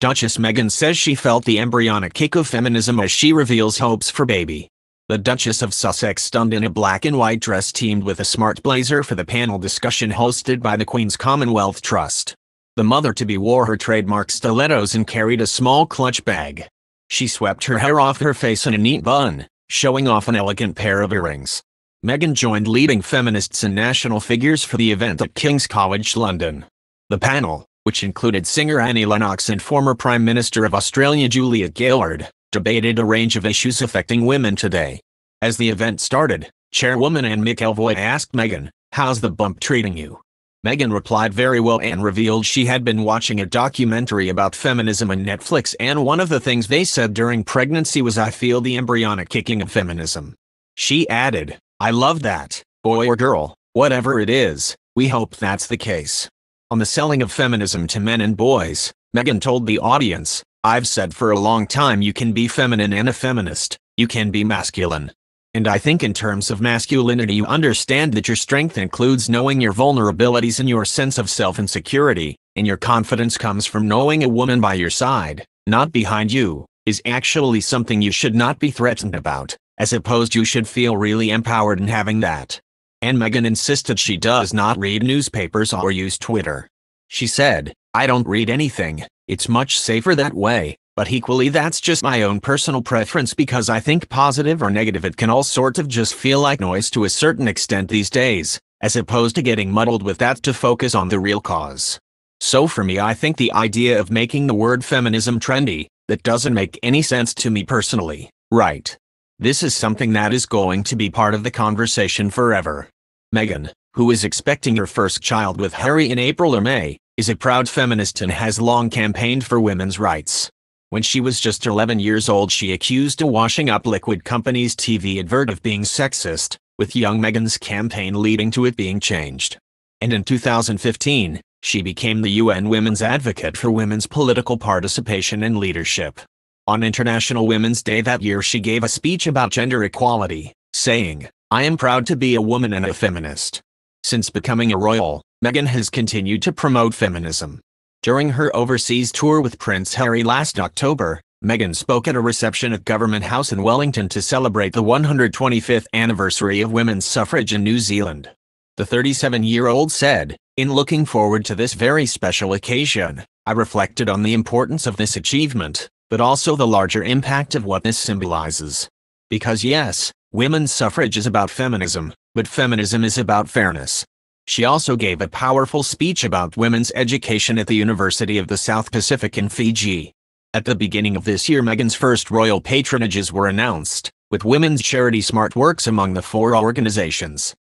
Duchess Meghan says she felt the embryonic kick of feminism as she reveals hopes for baby. The Duchess of Sussex donned in a black and white dress teamed with a smart blazer for the panel discussion hosted by the Queen's Commonwealth Trust. The mother-to-be wore her trademark stilettos and carried a small clutch bag. She swept her hair off her face in a neat bun, showing off an elegant pair of earrings. Meghan joined leading feminists and national figures for the event at King's College London. The panel, which included singer Annie Lennox and former Prime Minister of Australia Julia Gillard, debated a range of issues affecting women today. As the event started, Chairwoman Anne McElvoy asked Meghan, "How's the bump treating you?" Meghan replied very well and revealed she had been watching a documentary about feminism on Netflix, and one of the things they said during pregnancy was, "I feel the embryonic kicking of feminism." She added, "I love that, boy or girl, whatever it is, we hope that's the case." On the selling of feminism to men and boys, Meghan told the audience, "I've said for a long time you can be feminine and a feminist, you can be masculine. And I think in terms of masculinity you understand that your strength includes knowing your vulnerabilities and your sense of self and security, and your confidence comes from knowing a woman by your side, not behind you, is actually something you should not be threatened about, as opposed you should feel really empowered in having that." And Meghan insisted she does not read newspapers or use Twitter. She said, "I don't read anything, it's much safer that way, but equally that's just my own personal preference because I think positive or negative it can all sort of just feel like noise to a certain extent these days, as opposed to getting muddled with that to focus on the real cause. So for me I think the idea of making the word feminism trendy, that doesn't make any sense to me personally, right? This is something that is going to be part of the conversation forever." Meghan, who is expecting her first child with Harry in April or May, is a proud feminist and has long campaigned for women's rights. When she was just 11 years old she accused a washing up liquid company's TV advert of being sexist, with young Meghan's campaign leading to it being changed. And in 2015, she became the UN Women's Advocate for women's political participation and leadership. On International Women's Day that year she gave a speech about gender equality, saying, "I am proud to be a woman and a feminist." Since becoming a royal, Meghan has continued to promote feminism. During her overseas tour with Prince Harry last October, Meghan spoke at a reception at Government House in Wellington to celebrate the 125th anniversary of women's suffrage in New Zealand. The 37-year-old said, "In looking forward to this very special occasion, I reflected on the importance of this achievement, but also the larger impact of what this symbolizes. Because yes, women's suffrage is about feminism, but feminism is about fairness." She also gave a powerful speech about women's education at the University of the South Pacific in Fiji. At the beginning of this year Meghan's first royal patronages were announced, with women's charity SmartWorks among the 4 organizations.